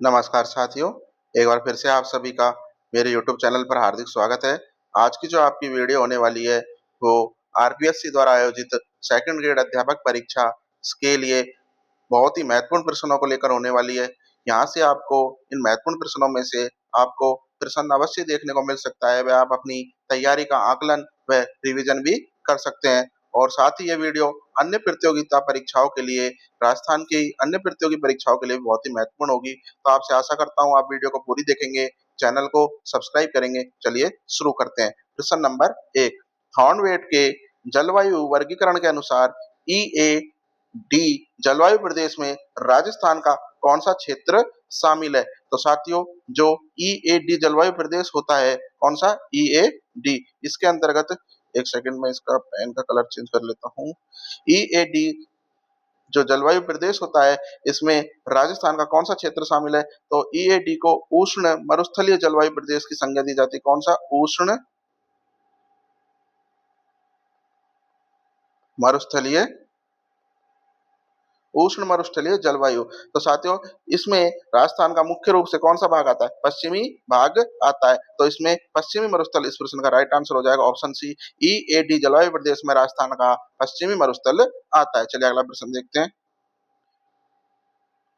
नमस्कार साथियों, एक बार फिर से आप सभी का मेरे यूट्यूब चैनल पर हार्दिक स्वागत है। आज की जो आपकी वीडियो होने वाली है, वो आरपीएससी द्वारा आयोजित सेकंड ग्रेड अध्यापक परीक्षा के लिए बहुत ही महत्वपूर्ण प्रश्नों को लेकर होने वाली है। यहाँ से आपको इन महत्वपूर्ण प्रश्नों में से आपको प्रश्न अवश्य देखने को मिल सकता है, व आप अपनी तैयारी का आकलन व रिवीजन भी कर सकते हैं। और साथ ही ये वीडियो अन्य प्रतियोगिता परीक्षाओं के लिए, राजस्थान की अन्य प्रतियोगी परीक्षाओं के लिए भी बहुत ही महत्वपूर्ण होगी। तो आपसे आशा करता हूँ आप वीडियो को पूरी देखेंगे, चैनल को सब्सक्राइब करेंगे। चलिए शुरू करते हैं। प्रश्न नंबर 1, थॉर्नवेट के जलवायु वर्गीकरण के अनुसार ईएडी जलवायु प्रदेश में राजस्थान का कौन सा क्षेत्र शामिल है? तो साथियों, जो ईएडी जलवायु प्रदेश होता है, कौन सा ईएडी, इसके अंतर्गत, एक सेकंड में इसका पेन का कलर चेंज कर लेता हूँ। ईएडी जो जलवायु प्रदेश होता है, इसमें राजस्थान का कौन सा क्षेत्र शामिल है? तो ईएडी को उष्ण मरुस्थलीय जलवायु प्रदेश की संज्ञा दी जाती है। कौन सा? उष्ण मरुस्थलीय, उष्ण मरुस्थलीय जलवायु। तो साथियों, इसमें राजस्थान का मुख्य रूप से कौन सा भाग आता है? पश्चिमी भाग आता है। तो इसमें पश्चिमी मरुस्थल इस प्रश्न का राइट आंसर हो जाएगा ऑप्शन सी। ईएडी जलवायु प्रदेश में राजस्थान का पश्चिमी मरुस्थल आता है। चलिए अगला प्रश्न देखते हैं।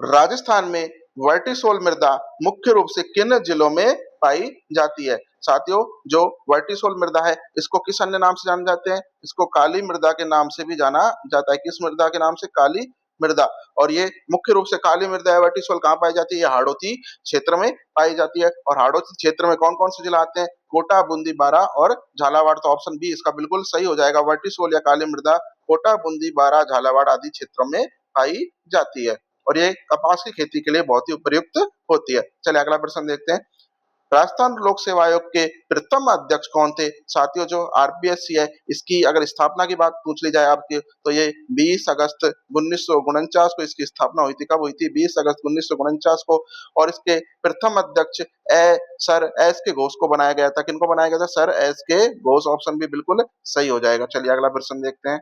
राजस्थान में वर्टिसोल मृदा मुख्य रूप से किन जिलों में पाई जाती है? साथियों, जो वर्टिसोल मृदा है, इसको किस अन्य नाम से जाने जाते हैं? इसको काली मृदा के नाम से भी जाना जाता है। किस मृदा के नाम से? काली मृदा। और ये मुख्य रूप से काली मृदा है वर्टिसोल कहाँ पाई जाती है? ये हाड़ौती क्षेत्र में पाई जाती है। और हाड़ौती क्षेत्र में कौन कौन से जिला आते हैं? कोटा, बूंदी, बारा और झालावाड़। तो ऑप्शन बी इसका बिल्कुल सही हो जाएगा। वर्टिसोल या काली मृदा कोटा, बूंदी, बारा, झालावाड़ आदि क्षेत्रों में पाई जाती है। और ये कपास की खेती के लिए बहुत ही उपयुक्त होती है। चलिए अगला प्रश्न देखते हैं। राजस्थान लोक सेवा आयोग के प्रथम अध्यक्ष कौन थे? साथियों, जो आरपीएससी है, इसकी अगर स्थापना की बात पूछ ली जाए आपकी, तो ये 20 अगस्त 1949 को इसकी स्थापना हुई थी। कब हुई थी? 20 अगस्त 1949 को। और इसके प्रथम अध्यक्ष सर एस के घोष को बनाया गया था। किनको बनाया गया था? सर एस के घोष। ऑप्शन भी बिल्कुल सही हो जाएगा। चलिए अगला प्रश्न देखते हैं।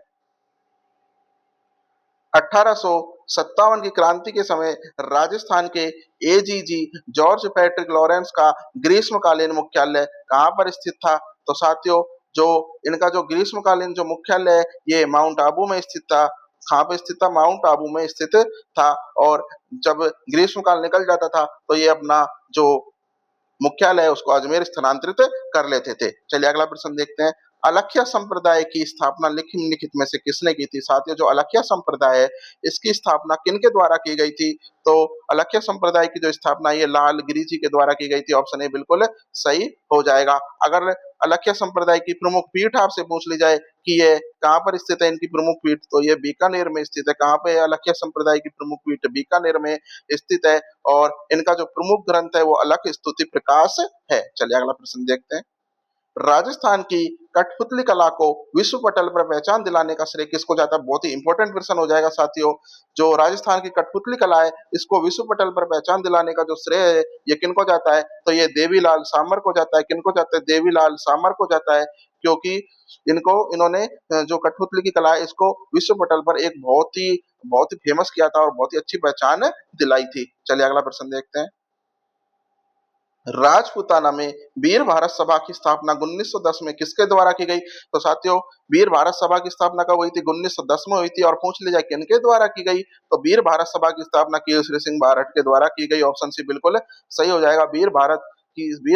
1857 की क्रांति के समय राजस्थान के एजीजी जॉर्ज पैट्रिक लॉरेंस का ग्रीष्मकालीन मुख्यालय कहाँ पर स्थित था? तो साथियों, जो इनका जो ग्रीष्मकालीन जो मुख्यालय है, ये माउंट आबू में स्थित था। कहाँ पे स्थित था? माउंट आबू में स्थित था। और जब ग्रीष्मकाल निकल जाता था, तो ये अपना जो मुख्यालय है उसको अजमेर स्थानांतरित कर लेते थे। चलिए अगला प्रश्न देखते हैं। अलख्या संप्रदाय की स्थापना निम्नलिखित में से किसने की थी? साथियों, जो अलख्या संप्रदाय है, इसकी स्थापना किनके द्वारा की गई थी? तो अलख्या संप्रदाय की जो स्थापना ये लाल गिरी जी के द्वारा की गई थी। ऑप्शन ए बिल्कुल सही हो जाएगा। अगर अलख्या संप्रदाय की प्रमुख पीठ आपसे पूछ ली जाए कि ये कहाँ पर स्थित है, इनकी प्रमुख पीठ, तो ये बीकानेर में स्थित है। कहाँ पे है अलख्या संप्रदाय की प्रमुख पीठ? बीकानेर में स्थित है। और इनका जो प्रमुख ग्रंथ है वो अलख स्तुति प्रकाश है। चलिए अगला प्रश्न देखते हैं। राजस्थान की कठपुतली कला को विश्व पटल पर पहचान दिलाने का श्रेय किसको जाता है? बहुत ही इंपॉर्टेंट प्रश्न हो जाएगा साथियों। जो राजस्थान की कठपुतली कला है, इसको विश्व पटल पर पहचान दिलाने का जो श्रेय है, ये किनको जाता है? तो ये देवीलाल सामर को जाता है। किनको जाता है? देवीलाल सामर को जाता है। क्योंकि इन्होंने जो कठपुतली की कला है, इसको विश्व पटल पर एक बहुत ही फेमस किया था और बहुत ही अच्छी पहचान दिलाई थी। चलिए अगला प्रश्न देखते हैं। राजपूताना में वीर भारत सभा की स्थापना 1910 में किसके द्वारा की गई? तो साथियों, वीर भारत सभा की स्थापना कब हुई थी? 1910 में हुई थी। और पूछ ली जाए किनके द्वारा की गई, तो वीर भारत सभा की स्थापना केसरी सिंह बारठ के द्वारा की गई। ऑप्शन सी बिल्कुल सही हो जाएगा। वीर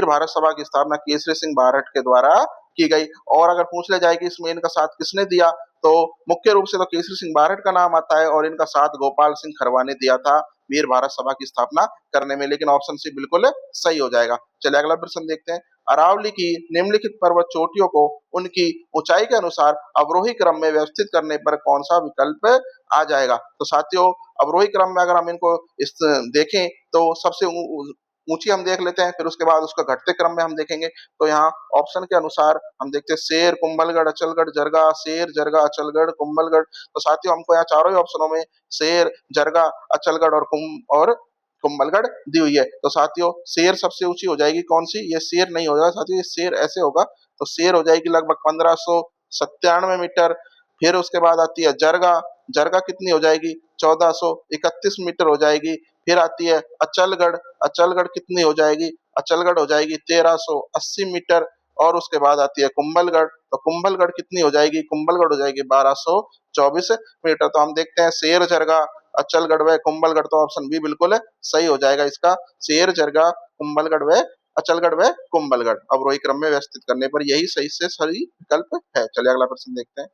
भारत सभा की स्थापना केसरी सिंह बारठ के द्वारा की गई। और अगर पूछ ले जाए कि इसमें इनका साथ किसने दिया, तो मुख्य रूप से तो केसरी सिंह बारठ का नाम आता है, और इनका साथ गोपाल सिंह खरवा ने दिया था वीर भारत सभा की स्थापना करने में। लेकिन ऑप्शन सी बिल्कुल सही हो जाएगा। चलिए अगला प्रश्न देखते हैं। अरावली की निम्नलिखित पर्वत चोटियों को उनकी ऊंचाई के अनुसार अवरोही क्रम में व्यवस्थित करने पर कौन सा विकल्प आ जाएगा? तो साथियों, अवरोही क्रम में अगर हम इनको इस देखें, तो सबसे ऊंची हम देख लेते हैं, फिर उसके बाद उसका घटते क्रम में हम देखेंगे। तो यहाँ ऑप्शन के अनुसार हम देखते हैं शेर, कुंभलगढ़, अचलगढ़, जरगा, शेर, जरगा, अचलगढ़, कुंभलगढ़। तो साथियों, हमको यहाँ चारों ही ऑप्शनों में शेर, जरगा, अचलगढ़ और कुंभलगढ़ दी हुई है। तो साथियों, शेर सबसे ऊंची हो जाएगी। कौन सी? ये शेर नहीं होगा साथियों, ये शेर ऐसे होगा। तो शेर हो जाएगी लगभग 1597 मीटर। फिर उसके बाद आती है जरगा। जरगा कितनी हो जाएगी? 1431 मीटर हो जाएगी। फिर आती है अचलगढ़, अचलगढ़ कितनी हो जाएगी? अचलगढ़ हो जाएगी 1380 मीटर। और उसके बाद आती है कुंभलगढ़, तो कुंभलगढ़ कितनी हो जाएगी? कुंभलगढ़ हो जाएगी 1224 मीटर। तो हम देखते हैं शेर जरगा, अचलगढ़ व कुंभलगढ़, तो ऑप्शन बी बिल्कुल सही हो जाएगा इसका, शेर जरगा, कुंभलगढ़ व अचलगढ़ व कुंभलगढ़। अवरोही क्रम में व्यवस्थित करने पर यही सही से सही विकल्प है। चलिए अगला प्रश्न देखते हैं।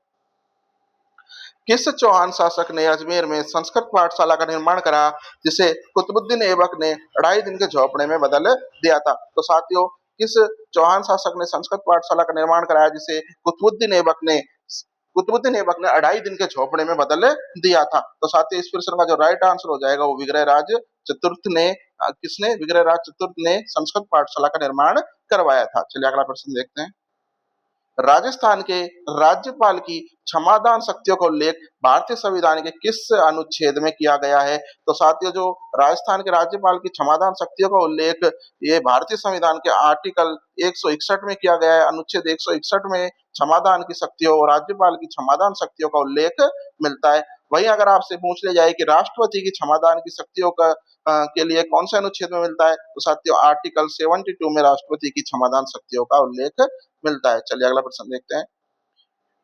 किस चौहान शासक ने अजमेर में संस्कृत पाठशाला का निर्माण करा जिसे कुतुबुद्दीन ऐबक ने 2.5 दिन के झोपड़े में बदल दिया था? तो साथियों, किस चौहान शासक ने संस्कृत पाठशाला का निर्माण कराया जिसे कुतुबुद्दीन ऐबक ने 2.5 दिन के झोपड़े में बदल दिया था? तो साथियों, इस प्रश्न का जो राइट आंसर हो जाएगा वो विग्रहराज चतुर्थ ने, किसने? विग्रहराज चतुर्थ ने संस्कृत पाठशाला का निर्माण करवाया था। चलिए अगला प्रश्न देखते हैं। राजस्थान के राज्यपाल की क्षमादान शक्तियों का उल्लेख भारतीय संविधान के किस अनुच्छेद में किया गया है? तो साथियों, जो राजस्थान के राज्यपाल की क्षमादान शक्तियों का उल्लेख ये भारतीय संविधान के आर्टिकल 161 में किया गया है। अनुच्छेद 161 में क्षमादान की शक्तियों और राज्यपाल की क्षमादान शक्तियों का उल्लेख मिलता है। वहीं अगर आपसे पूछ लिया जाए कि राष्ट्रपति की क्षमादान की शक्तियों का के लिए कौन से अनुच्छेद में मिलता है, तो साथियों आर्टिकल 72 में राष्ट्रपति की क्षमादान शक्तियों का उल्लेख मिलता है। चलिए अगला प्रश्न देखते हैं।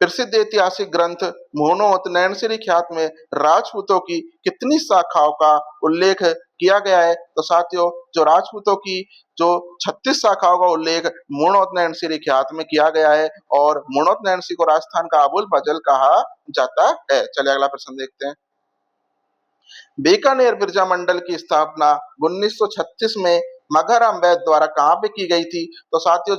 प्रसिद्ध ऐतिहासिक ग्रंथ मोहनोत नैनसिरी ख्यात में राजपूतों की कितनी शाखाओं का उल्लेख किया गया है? तो साथियों, जो राजपूतों की जो 36 शाखाओं का उल्लेख मोहनोत नैनसिरी ख्यात में किया गया है, और मोहनोत नैनसी को राजस्थान का अबुल फजल कहा जाता है। चलिए अगला प्रश्न देखते हैं। बीकानेर बिरजा मंडल की स्थापना 1936 में मघाराम वैद द्वारा कहाँ पे की गई थी? तो साथियों,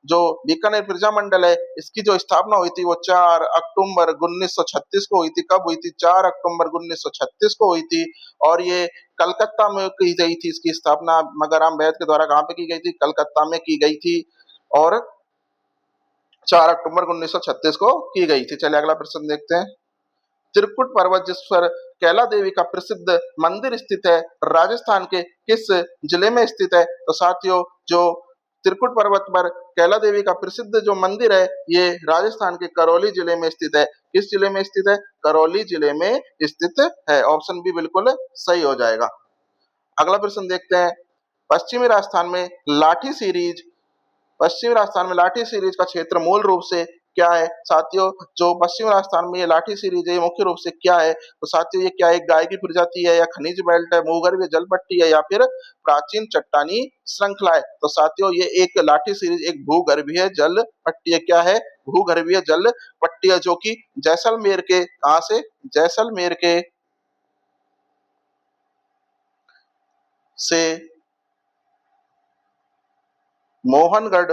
जो बीकानेर बिरजा मंडल है इसकी जो स्थापना हुई थी वो 4 अक्टूबर 1936 को हुई थी। कब हुई थी? 4 अक्टूबर 1936 को हुई थी। और ये कलकत्ता में की गई थी। इसकी स्थापना मघाराम वैद के द्वारा कहाँ पे की गई थी? कलकत्ता में की गई थी, और 4 अक्टूबर 1936 को की गई थी। चलिए अगला प्रश्न देखते हैं। त्रिकुट पर्वत जिस पर कैला देवी का प्रसिद्ध मंदिर स्थित है, राजस्थान के किस जिले में स्थित है? तो साथियों, जो त्रिकुट पर्वत पर कैला देवी का प्रसिद्ध जो मंदिर है ये राजस्थान के करौली जिले में स्थित है। किस जिले में स्थित है? करौली जिले में स्थित है। ऑप्शन बी बिल्कुल सही हो जाएगा। अगला प्रश्न देखते हैं। पश्चिमी राजस्थान में लाठी सीरीज पश्चिमी राजस्थान में लाठी सीरीज का क्षेत्र मूल रूप से क्या है? साथियों, जो पश्चिमी राजस्थान में ये लाठी सीरीज है ये मुख्य रूप से क्या है? तो साथियों, ये क्या है? गाय की प्रजाति है, या खनिज बेल्ट है, भूगर्भीय जल पट्टी है, या फिर प्राचीन चट्टानी श्रृंखला है? तो साथियों, ये एक लाठी सीरीज एक भूगर्भीय जल पट्टी है। क्या है? भूगर्भीय जल पट्टी है, जो कि जैसलमेर के, कहां से? जैसलमेर के से मोहनगढ़,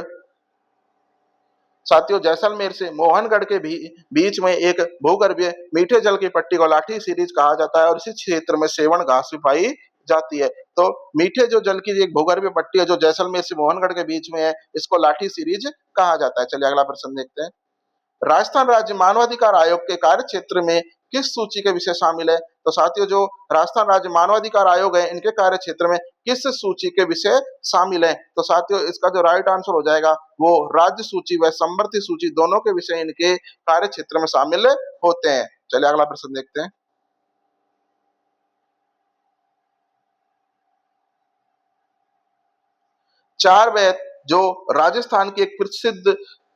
साथियों जैसलमेर से मोहनगढ़ के बीच में एक भूगर्भीय मीठे जल की पट्टी को लाठी सीरीज कहा जाता है, और इसी क्षेत्र में सेवन घास भी पाई जाती है। तो मीठे जो जल की एक भूगर्भीय पट्टी है जो जैसलमेर से मोहनगढ़ के बीच में है, इसको लाठी सीरीज कहा जाता है। चलिए अगला प्रश्न देखते हैं। राजस्थान राज्य मानवाधिकार आयोग के कार्य क्षेत्र में किस सूची के विषय शामिल है? तो साथियों, जो राजस्थान राज्य मानवाधिकार आयोग है इनके कार्य क्षेत्र में किस सूची के विषय शामिल है? तो साथियों, इसका जो राइट आंसर हो जाएगा वो राज्य सूची व समवर्ती सूची दोनों के विषय इनके कार्य क्षेत्र में शामिल होते हैं। चलिए अगला प्रश्न देखते हैं। चार बैत जो राजस्थान की एक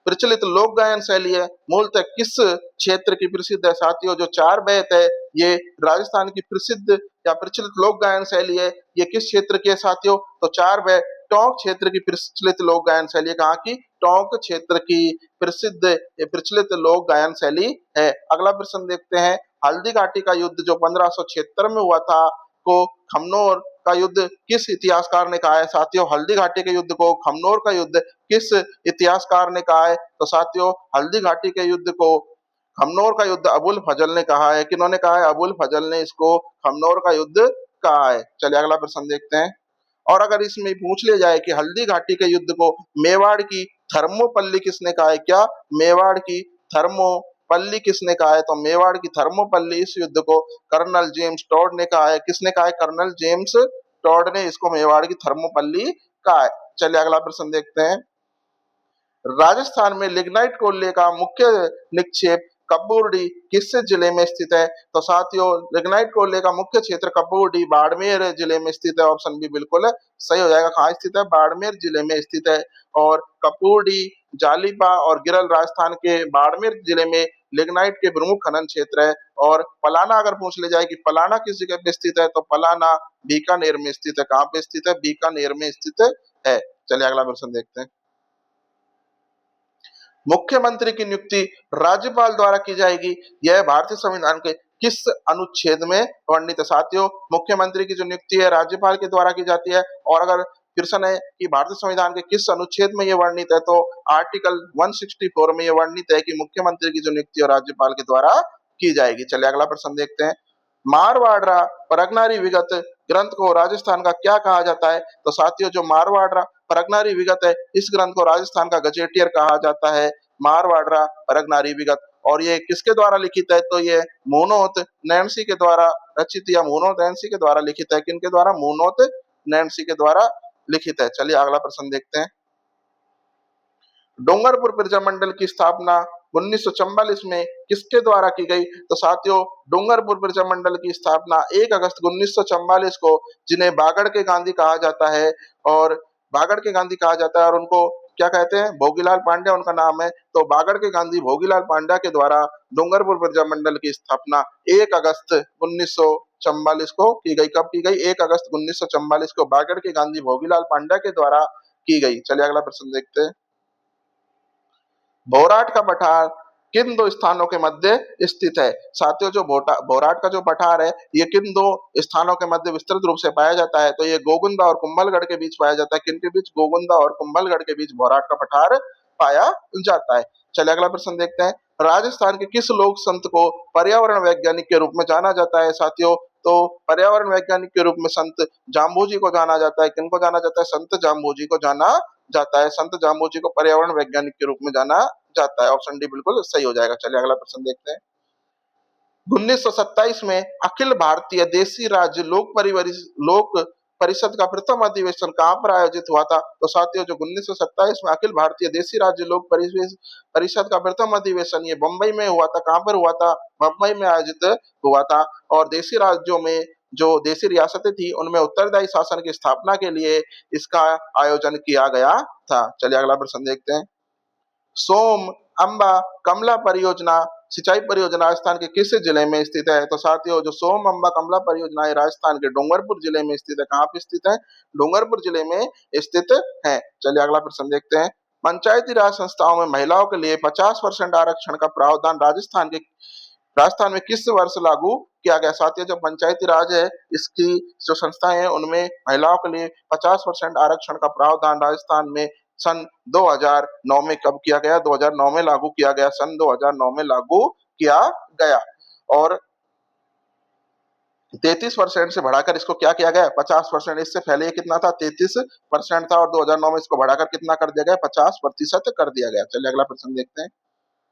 प्रचलित लोक गायन शैली है, मूलतः किस क्षेत्र की प्रसिद्ध है? साथियों, जो चार बैत है ये राजस्थान की प्रसिद्ध या प्रचलित लोक गायन शैली है, ये किस क्षेत्र की है साथियों? तो चार बैत टोंक क्षेत्र की प्रचलित लोक गायन शैली है। कहाँ की? टोंक क्षेत्र की प्रसिद्ध प्रचलित लोक गायन शैली है। अगला प्रश्न देखते हैं। हल्दी घाटी का युद्ध जो 1576 में हुआ था को खमनोर का युद्ध किस इतिहासकार ने कहा है? साथियों, हल्दी घाटी के युद्ध को खमनोर का युद्ध किस इतिहासकार ने कहा है? तो साथियों, हल्दी घाटी के युद्ध को खमनोर का युद्ध अबुल फजल ने कहा है। किन्होंने कहा है? अबुल फजल ने इसको खमनोर का युद्ध कहा है। चलिए अगला प्रश्न देखते हैं। और अगर इसमें पूछ लिया जाए कि हल्दी घाटी के युद्ध को मेवाड़ की थर्मोपल्ली किसने कहा है? क्या मेवाड़ की थर्मोपल्ली किसने कहा है? तो मेवाड़ की थर्मोपल्ली इस युद्ध को कर्नल जेम्स टॉड ने कहा है। किसने कहा है? कर्नल जेम्स टॉड ने इसको मेवाड़ की थर्मोपल्ली कहा है। चलिए अगला प्रश्न देखते हैं। राजस्थान में लिग्नाइट कोयले का मुख्य निक्षेप कपूरडी किस जिले में स्थित है? तो साथियों लिग्नाइट कोयले का मुख्य क्षेत्र कपूरडी बाड़मेर जिले में स्थित है। ऑप्शन बी बिल्कुल सही हो जाएगा। कहाँ स्थित है? बाड़मेर जिले में स्थित है। और कपूरडी, जालिपा और गिरल राजस्थान के बाड़मेर जिले में लिग्नाइट के प्रमुख खनन क्षेत्र है। और पलाना अगर पूछ ले जाए कि पलाना किस जगह पे स्थित है, तो पलाना बीकानेर में स्थित है। कहाँ पे स्थित है? बीकानेर में स्थित है। चलिए अगला प्रश्न देखते हैं। मुख्यमंत्री की नियुक्ति राज्यपाल द्वारा की जाएगी, यह भारतीय संविधान के किस अनुच्छेद में वर्णित है? साथियों मुख्यमंत्री की जो नियुक्ति है राज्यपाल के द्वारा की जाती है। और अगर प्रश्न है कि भारतीय संविधान के किस अनुच्छेद में यह वर्णित है, तो आर्टिकल 164 में यह वर्णित है कि मुख्यमंत्री की जो नियुक्ति है राज्यपाल के द्वारा की जाएगी। चलिए अगला प्रश्न देखते हैं। मारवाड़ा परगनारी विगत ग्रंथ को राजस्थान का क्या कहा जाता है? तो साथियों जो मारवाड़ा परगनारी विगत है, इस ग्रंथ को राजस्थान का गजेटियर कहा जाता है। मारवाड़ा परगनारी विगत। और ये किसके द्वारा लिखित है? तो ये मोनोत नैन्सी के द्वारा रचित या मोनोत नैन्सी के द्वारा लिखित है। किनके द्वारा? मोनोत नैन्सी के द्वारा लिखित है। चलिए अगला प्रश्न देखते हैं। डूंगरपुर प्रजा मंडल की स्थापना 1944 में किसके द्वारा की गई? तो साथियों डूंगरपुर प्रजा मंडल की स्थापना 1 अगस्त 1944 को, जिन्हें बागड़ के गांधी कहा जाता है, और बागड़ के गांधी कहा जाता है और उनको क्या कहते हैं? भोगीलाल पांड्या उनका नाम है। तो बागड़ के गांधी भोगीलाल पांड्या के द्वारा डूंगरपुर प्रजा मंडल की स्थापना 1 अगस्त 1944 को की गई। कब की गई? 1 अगस्त 1944 को बागड़ के गांधी भोगीलाल पांड्या के द्वारा की गई। चलिए अगला प्रश्न देखते हैं। भोराट का पठार किन दो स्थानों के मध्य स्थित है? साथियों जो भोराट का जो पठार है, ये किन दो स्थानों के मध्य विस्तृत रूप से पाया जाता है? तो ये गोगुंदा और कुंभलगढ़ के बीच पाया जाता है। किनके बीच? गोगुंदा और कुंभलगढ़ के बीच भोराट का पठार पाया जाता है। चलिए अगला प्रश्न देखते हैं। राजस्थान के किस लोक संत को पर्यावरण वैज्ञानिक के रूप में जाना जाता है? साथियों तो पर्यावरण वैज्ञानिक के रूप में संत जाम्बू को जाना जाता है। किनको जाना जाता है? संत जाम्बू को जाना जाता है। संत जाम्बू को पर्यावरण वैज्ञानिक के रूप में जाना जाता है। ऑप्शन डी बिल्कुल सही हो जाएगा। चलिए अगला प्रश्न देखते हैं। 1927 में अखिल भारतीय देसी राज्य लोक परिषद का प्रथम अधिवेशन कहां पर आयोजित हुआ था? तो साथियों जो 1927 में अखिल भारतीय देसी राज्य लोक परिषद का प्रथम अधिवेशन ये बंबई में हुआ था। कहां पर हुआ था? बंबई में आयोजित हुआ था। और देसी राज्यों में जो देसी रियासतें थी, उनमें उत्तरदायी शासन की स्थापना के लिए इसका आयोजन किया गया था। चलिए अगला प्रश्न देखते हैं। सोम अंबा कमला परियोजना सिंचाई परियोजना राजस्थान के किस जिले में स्थित है? तो साथियों जो सोम अंबा कमला परियोजना है राजस्थान के डूंगरपुर जिले में स्थित है। कहाँ पे स्थित है? डूंगरपुर जिले में स्थित है। चलिए अगला प्रश्न देखते हैं। पंचायती राज संस्थाओं में महिलाओं के लिए 50% आरक्षण का प्रावधान राजस्थान में किस वर्ष लागू किया गया? साथियों जो पंचायती राज है, इसकी जो संस्थाएं हैं, उनमें महिलाओं के लिए 50% आरक्षण का प्रावधान राजस्थान में सन 2009 में कब किया गया? 2009 में लागू किया गया। सन 2009 में लागू किया गया। और 33% से बढ़ाकर इसको क्या किया गया? 50%। इससे पहले ये कितना था? 33% था। और 2009 में इसको बढ़ाकर कितना कर दिया गया? 50% कर दिया गया। चलिए अगला प्रश्न देखते हैं।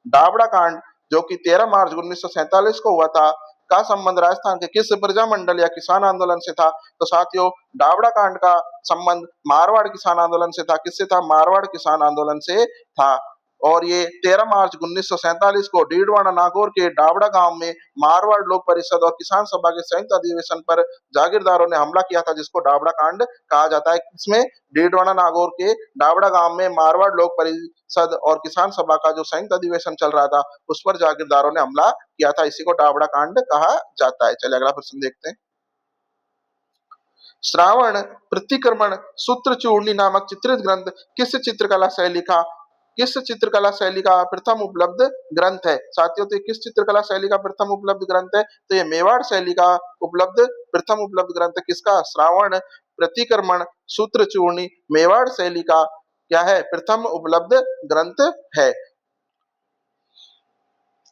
दावड़ा कांड जो कि 13 मार्च 1947 को हुआ था, का संबंध राजस्थान के किस प्रजा मंडल या किसान आंदोलन से था? तो साथियों दावड़ा कांड का संबंध मारवाड़ किसान आंदोलन से था। किससे था? मारवाड़ किसान आंदोलन से था। और ये 13 मार्च 1947 को डीडवाना नागौर के डावड़ा गांव में मारवाड़ लोक परिषद और किसान सभा के संयुक्त अधिवेशन पर जागीरदारों ने हमला किया था, जिसको डावड़ा कांड कहा जाता है। इसमें डीडवाना नागौर के डावड़ा गांव में मारवाड़ लोक परिषद और किसान सभा का जो संयुक्त अधिवेशन चल रहा था, उस पर जागीरदारों ने हमला किया था। इसी को डावड़ा कांड कहा जाता है। चलिए अगला प्रश्न देखते हैं। श्रावण प्रतिक्रमण सूत्र चूर्णी नामक चित्रित ग्रंथ किस चित्रकला शैली का प्रथम उपलब्ध ग्रंथ है? साथियों तो किस चित्रकला शैली का प्रथम उपलब्ध ग्रंथ है? तो ये मेवाड़ शैली का प्रथम उपलब्ध ग्रंथ है। किसका? श्रावण प्रतिक्रमण सूत्र चूर्णी मेवाड़ शैली का क्या है? प्रथम उपलब्ध ग्रंथ है।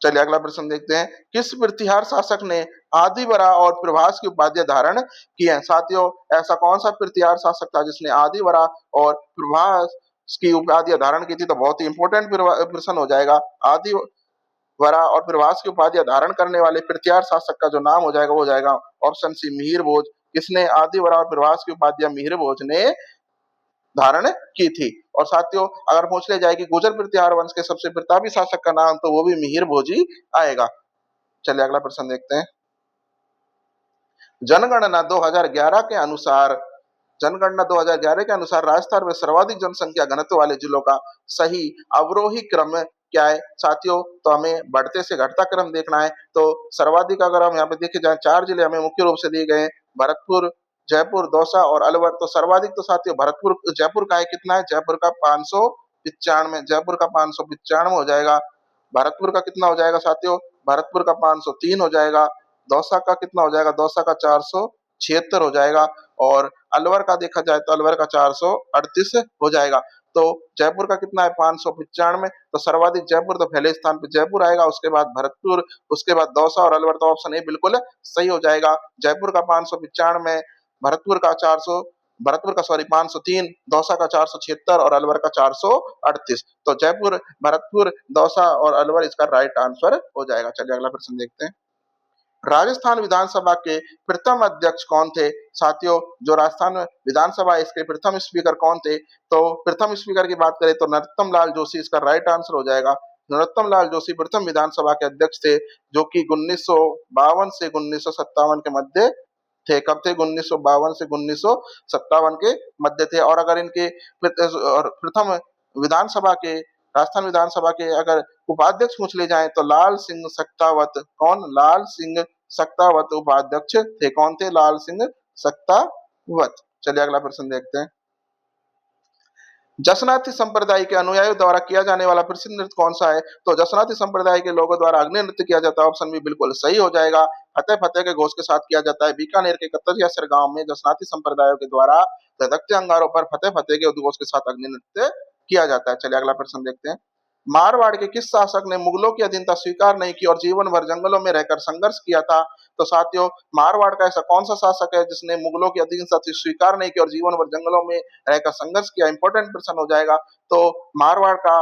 चलिए अगला प्रश्न देखते हैं। किस प्रतिहार शासक ने आदिवरा और प्रभास की उपाधि धारण की है? साथियों ऐसा कौन सा प्रतिहार शासक था जिसने आदिवरा और प्रभास की उपाधि धारण की थी? तो बहुत ही इंपॉर्टेंट प्रश्न हो जाएगा। आदिवरा और प्रभास की उपाधि धारण करने वाले प्रतिहार शासक का जो नाम हो जाएगा, वो हो जाएगा ऑप्शन सी मिहिर भोज। किसने आदिवरा और प्रभास की उपाधि मिहिर भोज ने धारण की थी। और साथियों अगर पूछ लिया जाए कि गुर्जर प्रतिहार वंश के सबसे प्रतापी शासक का नाम, तो वो भी मिहिर भोजी आएगा। चलिए अगला प्रश्न देखते हैं। जनगणना 2011 के अनुसार जनगणना 2011 के अनुसार राजस्थान में सर्वाधिक जनसंख्या घनत्व वाले जिलों का सही अवरोही क्रम क्या है साथियों? तो हमें बढ़ते से घटता क्रम देखना है। तो सर्वाधिक अगर हम यहाँ पे देखे जाए, 4 जिले हमें मुख्य रूप से दिए गए हैं, भरतपुर, जयपुर, दौसा और अलवर। तो सर्वाधिक तो साथियों भरतपुर जयपुर का है, कितना है? जयपुर का 595, जयपुर का 595 हो जाएगा। भरतपुर का कितना हो जाएगा साथियों? भरतपुर का 503 हो जाएगा। दौसा का कितना हो जाएगा? दौसा का 476 हो जाएगा। और अलवर का देखा जाए तो अलवर का 438 हो जाएगा। तो जयपुर का कितना है? 595। तो सर्वाधिक जयपुर, तो पहले स्थान पे जयपुर आएगा, उसके बाद भरतपुर, उसके बाद दौसा और अलवर। तो ऑप्शन ए बिल्कुल सही हो जाएगा। जयपुर का 595, भरतपुर का 400, भरतपुर का सॉरी 503, दौसा का 476 और अलवर का 438। तो जयपुर, भरतपुर, दौसा और अलवर इसका राइट आंसर हो जाएगा। चलिए अगला प्रश्न देखते हैं। राजस्थान विधानसभा के प्रथम अध्यक्ष कौन थे साथियों? जो राजस्थान विधानसभा है इसके प्रथम स्पीकर कौन थे? तो प्रथम स्पीकर की बात करें तो नरोत्तम लाल जोशी इसका राइट आंसर हो जाएगा। नरोत्तम लाल जोशी प्रथम विधानसभा के अध्यक्ष थे, जो कि 1952 से 1957 के मध्य थे। कब थे? 1952 से 1957 के मध्य थे। और अगर इनके प्रथम विधानसभा के, राजस्थान विधानसभा के अगर उपाध्यक्ष पूछ ले जाए तो लाल सिंह सक्तावत। कौन? लाल सिंह सक्तावत उपाध्यक्ष थे। कौन थे? लाल सिंह सक्तावत। चलिए अगला प्रश्न देखते हैं। जसनाती संप्रदाय के अनुयायियों द्वारा किया जाने वाला प्रसिद्ध नृत्य कौन सा है? तो जसनाती संप्रदाय के लोगों द्वारा अग्नि नृत्य किया जाता है। ऑप्शन बी बिल्कुल सही हो जाएगा। फतेह फतेह के घोष के साथ किया जाता है। बीकानेर के कतरियासर गांव में जसनाती संप्रदायों के द्वारा धधकते अंगारों पर फतेह फतेह के उद्घोष के साथ अग्नि नृत्य किया जाता है। चलिए अगला प्रश्न देखते हैं। मारवाड़ के किस शासक ने मुगलों की अधीनता स्वीकार नहीं की और जीवन भर जंगलों में रहकर संघर्ष किया था? तो साथियों मारवाड़ का ऐसा कौन सा शासक है जिसने मुगलों की अधीनता स्वीकार नहीं की और जीवन भर जंगलों में रहकर संघर्ष किया? इंपॉर्टेंट प्रश्न हो जाएगा। तो मारवाड़ का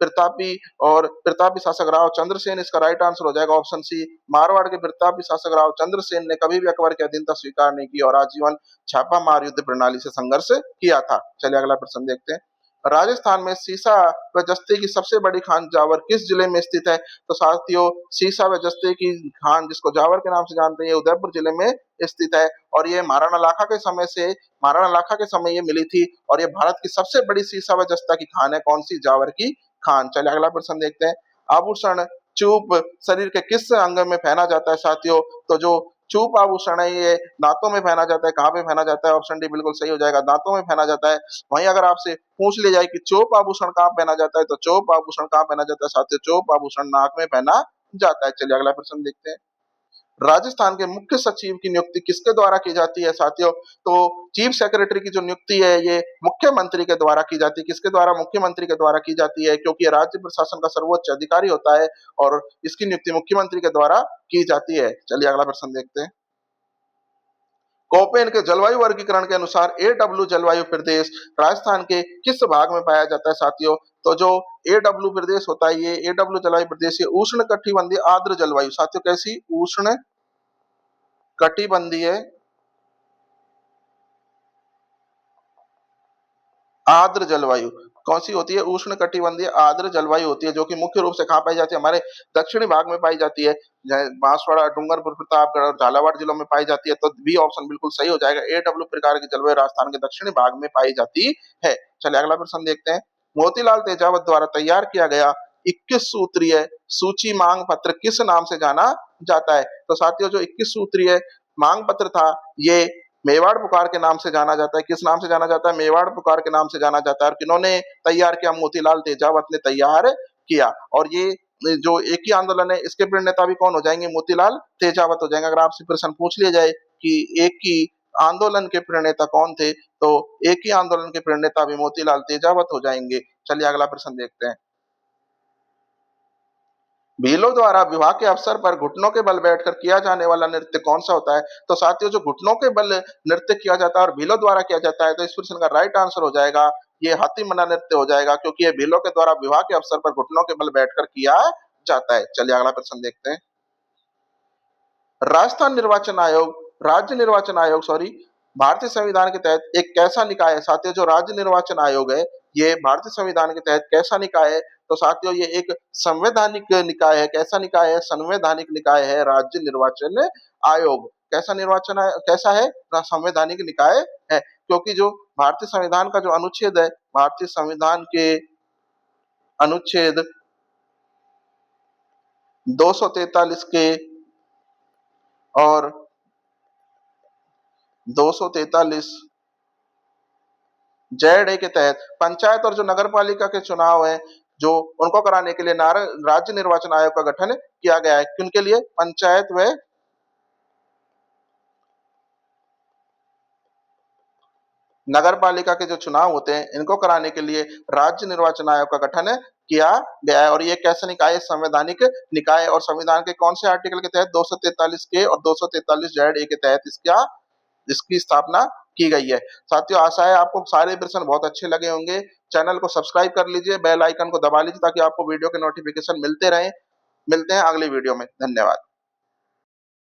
प्रतापी शासक राव चंद्रसेन इसका राइट आंसर हो जाएगा। ऑप्शन सी, मारवाड़ के प्रतापी शासक राव चंद्रसेन ने कभी भी अकबर की अधीनता स्वीकार नहीं की और आजीवन छापामार युद्ध प्रणाली से संघर्ष किया था। चलिए अगला प्रश्न देखते हैं। राजस्थान में सीसा व जस्ते की सबसे बड़ी खान जावर किस जिले में स्थित है? तो साथियों सीसा व जस्ते की खान, जिसको जावर के नाम से जानते हैं, ये उदयपुर जिले में स्थित है। और ये महाराणा लाखा के समय ये मिली थी। और ये भारत की सबसे बड़ी सीसा व जस्ता की खान है। कौन सी? जावर की खान। चलिए अगला प्रश्न देखते हैं। आभूषण चूप शरीर के किस अंग में पहना जाता है साथियों? तो जो चूप आभूषण है ये दांतों में पहना जाता है। कहाँ पे पहना जाता है? ऑप्शन डी बिल्कुल सही हो जाएगा। दांतों में पहना जाता है। वहीं अगर आपसे पूछ लिया जाए कि चोप आभूषण कहाँ पहना जाता है, तो चोप आभूषण कहाँ पहना जाता है साथियों? चोप आभूषण नाक में पहना जाता है। चलिए अगला प्रश्न देखते हैं। राजस्थान के मुख्य सचिव की नियुक्ति किसके द्वारा की जाती है साथियों? तो चीफ सेक्रेटरी की जो नियुक्ति है ये मुख्यमंत्री के द्वारा की जाती है। किसके द्वारा? मुख्यमंत्री के द्वारा की जाती है, क्योंकि ये राज्य प्रशासन का सर्वोच्च अधिकारी होता है और इसकी नियुक्ति मुख्यमंत्री के द्वारा की जाती है। चलिए अगला प्रश्न देखते हैं। कोपेन के जलवायु वर्गीकरण के अनुसार एडब्ल्यू जलवायु प्रदेश राजस्थान के किस भाग में पाया जाता है साथियों? तो जो एडब्ल्यू प्रदेश होता है, ये एडब्ल्यू जलवायु प्रदेश ये उष्ण कटिबंधीय आर्द्र जलवायु। साथियों कैसी? उष्ण कटिबंधीय आर्द्र जलवायु कौन सी होती है? उष्ण कटिबंधीय आर्द्र जलवायु होती है, जो कि मुख्य रूप से कहाँ पाई जाती है? हमारे दक्षिणी भाग में पाई जाती है। बांसवाड़ा, डूंगरपुर, प्रतापगढ़ और झालावाड़ जिलों में पाई जाती है। तो बी ऑप्शन बिल्कुल सही हो जाएगा। एडब्ल्यू प्रकार की जलवायु राजस्थान के दक्षिणी भाग में पाई जाती है। चलिए अगला प्रश्न देखते हैं। मोतीलाल तेजावत द्वारा तैयार किया गया 21 सूत्रीय सूची मांग पत्र किस नाम से जाना जाता है? तो साथियों जो 21 सूत्रीय मांग पत्र था ये मेवाड़ पुकार के नाम से जाना जाता है। किस नाम से जाना जाता है? मेवाड़ पुकार के नाम से जाना जाता है। और किन्होंने तैयार किया? मोतीलाल तेजावत ने तैयार किया। और ये जो एक ही आंदोलन है इसके प्रणेता भी कौन हो जाएंगे? मोतीलाल तेजावत हो जाएंगे। अगर आपसे प्रश्न पूछ लिया जाए कि एक ही आंदोलन के प्रणेता कौन थे, तो एक ही आंदोलन के प्रणेता भी मोतीलाल तेजावत हो जाएंगे। चलिए अगला प्रश्न देखते हैं। भीलों द्वारा विवाह के अवसर पर घुटनों के बल बैठकर किया जाने वाला नृत्य कौन सा होता है? तो साथियों जो घुटनों के बल नृत्य किया जाता है और भीलों द्वारा किया जाता है, तो इस प्रश्न का राइट आंसर हो जाएगा ये हाथी मना नृत्य हो जाएगा, क्योंकि ये भीलों के द्वारा विवाह के अवसर पर घुटनों के बल बैठकर किया जाता है। चलिए अगला प्रश्न देखते हैं। राजस्थान निर्वाचन आयोग राज्य निर्वाचन आयोग सॉरी भारतीय संविधान के तहत एक कैसा निकाय है साथियों? जो राज्य निर्वाचन आयोग है, ये भारतीय संविधान के तहत कैसा निकाय है? तो साथियों ये एक संवैधानिक निकाय है। कैसा निकाय है? संवैधानिक निकाय है राज्य निर्वाचन आयोग। कैसा है? संवैधानिक निकाय है, क्योंकि जो भारतीय संविधान का जो अनुच्छेद है, भारतीय संविधान के अनुच्छेद 243 के और 243 जेड ए के तहत पंचायत और जो नगर पालिका के चुनाव है, जो उनको कराने के लिए राज्य निर्वाचन आयोग का गठन किया गया है। किनके लिए? पंचायत व नगर पालिका के जो चुनाव होते हैं, इनको कराने के लिए राज्य निर्वाचन आयोग का गठन किया गया है। और ये कैसा निकाय है? संवैधानिक निकाय है। और संविधान के कौन से आर्टिकल के तहत? 243 के और 243 जेड ए के तहत इसकी स्थापना की गई है। साथियों आशा है आपको सारे प्रश्न बहुत अच्छे लगे होंगे। चैनल को सब्सक्राइब कर लीजिए, बेल आइकन को दबा लीजिए ताकि आपको वीडियो के नोटिफिकेशन मिलते रहें। मिलते हैं अगली वीडियो में। धन्यवाद।